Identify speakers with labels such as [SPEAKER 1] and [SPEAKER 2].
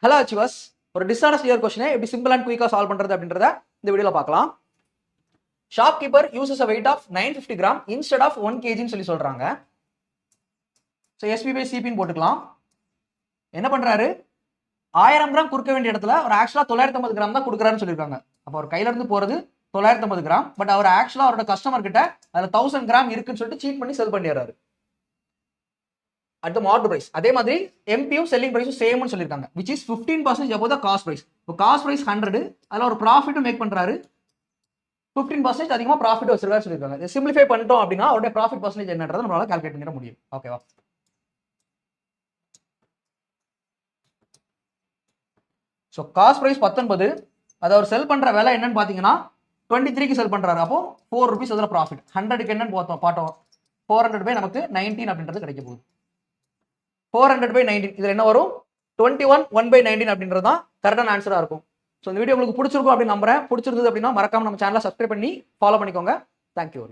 [SPEAKER 1] Hello achievers, ஒரு dishonest year கொஸ்டினை எப்படி சிம்பிள் அண்ட் குயிக்காக சால்வ் பண்ணுறது அப்படின்றத இந்த வீடியோவில் பார்க்கலாம். Shop keeper uses a weight of 950 gram instead of 1 kgன்னு சொல்லி சொல்கிறாங்க. ஸோ எஸ்பி பை சிபின்னு போட்டுக்கலாம். என்ன பண்ணுறாரு, 1000 கிராம் கொடுக்க வேண்டிய இடத்துல அவர் ஆக்சுவலாக 950 கிராம் தான் கொடுக்குறாருன்னு சொல்லியிருக்காங்க. அப்போ அவர் கையிலேருந்து போகிறது 950 கிராம், பட் அவர் ஆக்சுவலாக அவரோட கஸ்டமர் கிட்ட அதில் 1000 கிராம் இருக்குன்னு சொல்லிட்டு சீட் பண்ணி செல் பண்ணிடுறாரு அட் மார்க்கெட் பிரைஸ். அதே மாதிரி எம்பியும் செல்லிங் பிரைஸும் சேம்னு சொல்லியிருக்காங்க, which is 15% above the cost price. இப்போ காஸ்ட் பிரைஸ் 100, அதில் ஒரு ப்ராஃபிட்டும் மேக் பண்ணுறாரு, 15% அதிகமாக ப்ராஃபிட் வச்சிருக்காரு சொல்லியிருக்காங்க. இதை சிம்பிளிஃபை பண்ணிட்டோம் அப்படின்னா அவருடைய ப்ராஃபிட் பர்சன்டேஜ் என்னன்றதை நம்மளால கால்குலேட் பண்ணிட முடியும். ஓகேவா? ஸோ காஸ்ட் பிரைஸ் 19, அதை அவர் செல் பண்ணுற விலை என்னன்னு பார்த்தீங்கன்னா 23க்கு செல் பண்ணுறாரு. அப்போ 4 rupees அதில் ப்ராஃபிட். 100க்கு என்னன்னு பார்த்தோம் 400 பை நமக்கு 19 அப்படின்றது கிடைக்க போகுது. 400 by 19 இதில் என்ன வரும், 21 1/19 அப்படின்றது தான் கரெக்டான ஆன்சராக இருக்கும். ஸோ இந்த வீடியோ உங்களுக்கு பிடிச்சிருக்கும் அப்படின்னு நம்புறேன். பிடிச்சிருந்தது அப்படின்னா மறக்காம நம்ம சேனலை சப்ஸ்கிரைப் பண்ணி ஃபாலோ பண்ணிக்கோங்க. தேங்க்யூ.